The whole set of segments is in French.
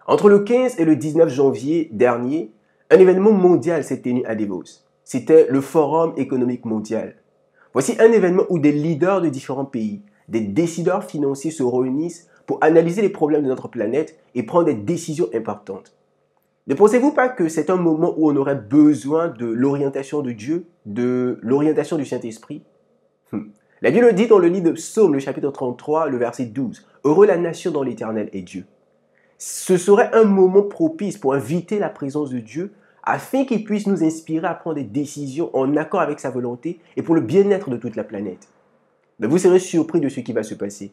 Entre le 15 et le 19 janvier dernier, un événement mondial s'est tenu à Davos. C'était le Forum économique mondial. Voici un événement où des leaders de différents pays, des décideurs financiers se réunissent pour analyser les problèmes de notre planète et prendre des décisions importantes. Ne pensez-vous pas que c'est un moment où on aurait besoin de l'orientation de Dieu, de l'orientation du Saint-Esprit? La Bible dit dans le livre de Psaume, le chapitre 33, le verset 12, « Heureux la nation dont l'Éternel est Dieu ». Ce serait un moment propice pour inviter la présence de Dieu afin qu'il puisse nous inspirer à prendre des décisions en accord avec sa volonté et pour le bien-être de toute la planète. Mais vous serez surpris de ce qui va se passer.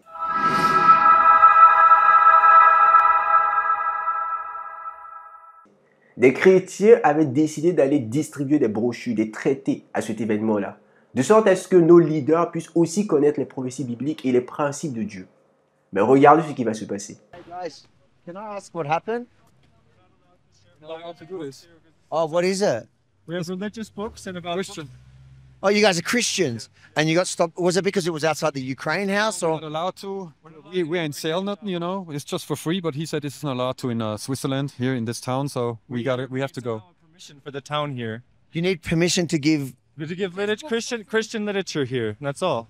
Des chrétiens avaient décidé d'aller distribuer des brochures, des traités à cet événement-là, de sorte à ce que nos leaders puissent aussi connaître les prophéties bibliques et les principes de Dieu. Mais regardez ce qui va se passer. Hey guys, can I ask what happened? Not allowed to do this. Oh, what is it? We have religious books and about Christian. Oh, you guys are Christians, and you got stopped. Was it because it was outside the Ukraine house, We're or? not allowed to. We're in sale, nothing, you know. It's just for free. But he said it's not allowed to in Switzerland here in this town. So we have to go. Permission for the town here. You need permission to give. To give Christian literature here. That's all.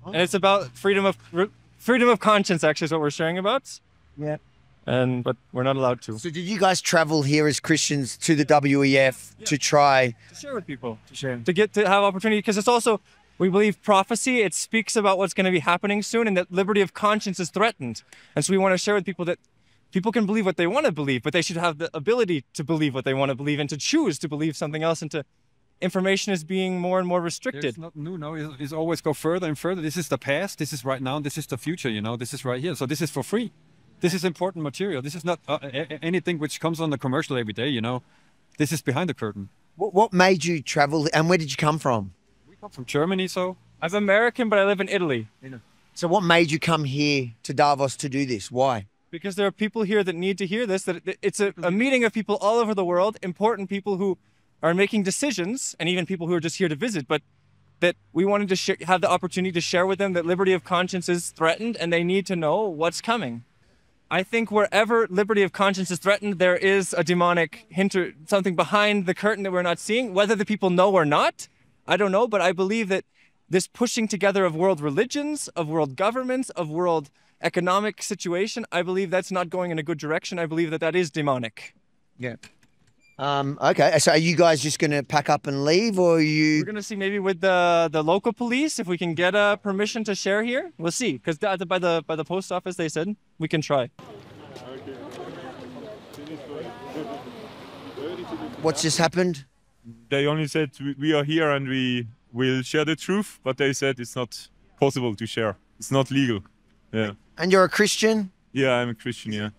And it's about freedom of conscience. Actually, is what we're sharing about. Yeah. But we're not allowed to. So, did you guys travel here as Christians to the WEF to try? To share with people. To have opportunity, because it's also, we believe prophecy. It speaks about what's going to be happening soon, and that liberty of conscience is threatened. And so we want to share with people that people can believe what they want to believe, but they should have the ability to believe what they want to believe and to choose to believe something else. And to information is being more and more restricted. It's not new, no. It's always go further and further. This is the past. This is right now. This is the future. You know. This is right here. So this is for free. This is important material. This is not anything which comes on the commercial every day, you know. This is behind the curtain. What made you travel, and where did you come from? We come from Germany, so. I'm American, but I live in Italy. So, what made you come here to Davos to do this? Why? Because there are people here that need to hear this, that it's a meeting of people all over the world, important people who are making decisions, and even people who are just here to visit, but that we wanted to have the opportunity to share with them that liberty of conscience is threatened, and they need to know what's coming. I think wherever liberty of conscience is threatened, there is a demonic something behind the curtain that we're not seeing. Whether the people know or not, I don't know, but I believe that this pushing together of world religions, of world governments, of world economic situation, I believe that's not going in a good direction. I believe that is demonic. Yeah. Okay, so are you guys just going to pack up and leave, or are you? We're going to see maybe with the local police if we can get permission to share here. We'll see, because by the post office they said we can try. What's just happened? They only said we are here and we will share the truth, but they said it's not possible to share. It's not legal. Yeah. And you're a Christian? Yeah, I'm a Christian. Yeah.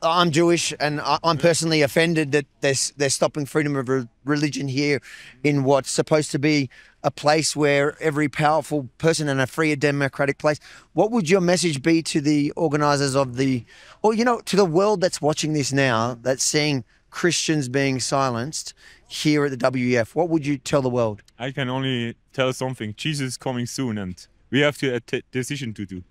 I'm Jewish, and I'm personally offended that they're stopping freedom of religion here in what's supposed to be a place where every powerful person in a free and democratic place. What would your message be to the organisers of to the world that's watching this now, that's seeing Christians being silenced here at the WEF? What would you tell the world? I can only tell something. Jesus is coming soon, and we have a decision to do.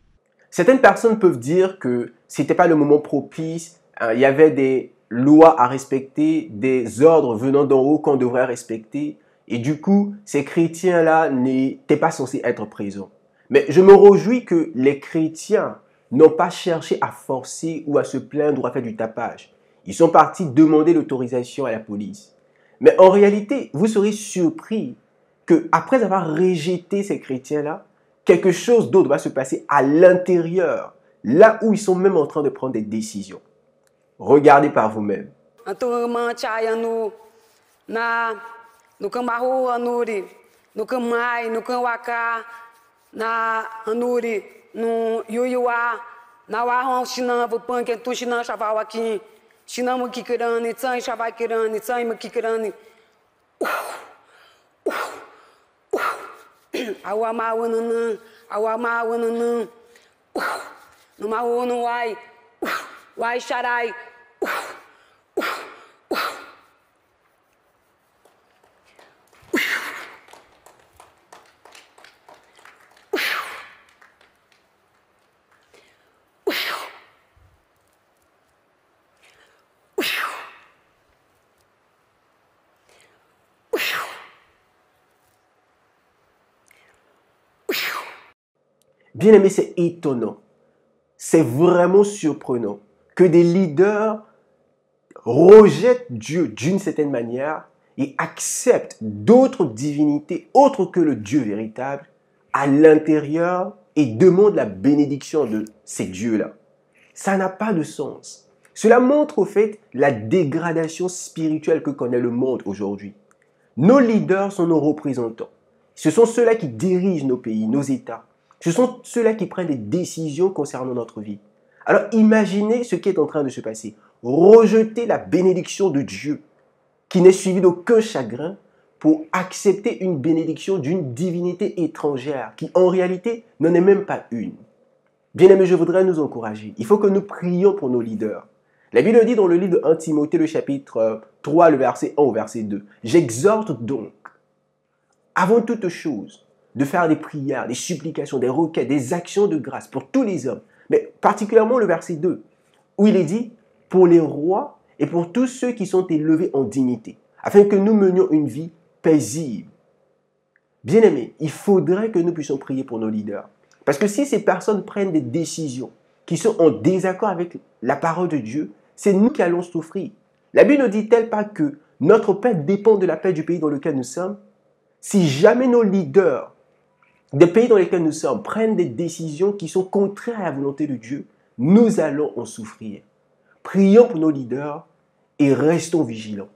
Certaines personnes peuvent dire que ce n'était pas le moment propice, il y avait des lois à respecter, des ordres venant d'en haut qu'on devrait respecter, et du coup, ces chrétiens-là n'étaient pas censés être présents. Mais je me réjouis que les chrétiens n'ont pas cherché à forcer ou à se plaindre ou à faire du tapage. Ils sont partis demander l'autorisation à la police. Mais en réalité, vous serez surpris qu'après avoir rejeté ces chrétiens-là, quelque chose d'autre va se passer à l'intérieur, là où ils sont même en train de prendre des décisions. Regardez par vous-même. Why sharai? Bien aimé, c'est étonnant. C'est vraiment surprenant que des leaders rejettent Dieu d'une certaine manière et acceptent d'autres divinités autres que le Dieu véritable à l'intérieur et demandent la bénédiction de ces dieux-là. Ça n'a pas de sens. Cela montre au fait la dégradation spirituelle que connaît le monde aujourd'hui. Nos leaders sont nos représentants. Ce sont ceux-là qui dirigent nos pays, nos États. Ce sont ceux-là qui prennent des décisions concernant notre vie. Alors imaginez ce qui est en train de se passer. Rejeter la bénédiction de Dieu, qui n'est suivie d'aucun chagrin, pour accepter une bénédiction d'une divinité étrangère, qui en réalité n'en est même pas une. Bien-aimés, je voudrais nous encourager. Il faut que nous prions pour nos leaders. La Bible dit dans le livre de 1 Timothée, le chapitre 3, le verset 1 au verset 2. « J'exhorte donc, avant toute chose, de faire des prières, des supplications, des requêtes, des actions de grâce pour tous les hommes. » Mais particulièrement le verset 2, où il est dit « pour les rois et pour tous ceux qui sont élevés en dignité, afin que nous menions une vie paisible. » Bien-aimés, il faudrait que nous puissions prier pour nos leaders. Parce que si ces personnes prennent des décisions qui sont en désaccord avec la parole de Dieu, c'est nous qui allons souffrir. La Bible ne dit-elle pas que notre paix dépend de la paix du pays dans lequel nous sommes? Si jamais nos leaders des pays dans lesquels nous sommes prennent des décisions qui sont contraires à la volonté de Dieu, nous allons en souffrir. Prions pour nos leaders et restons vigilants.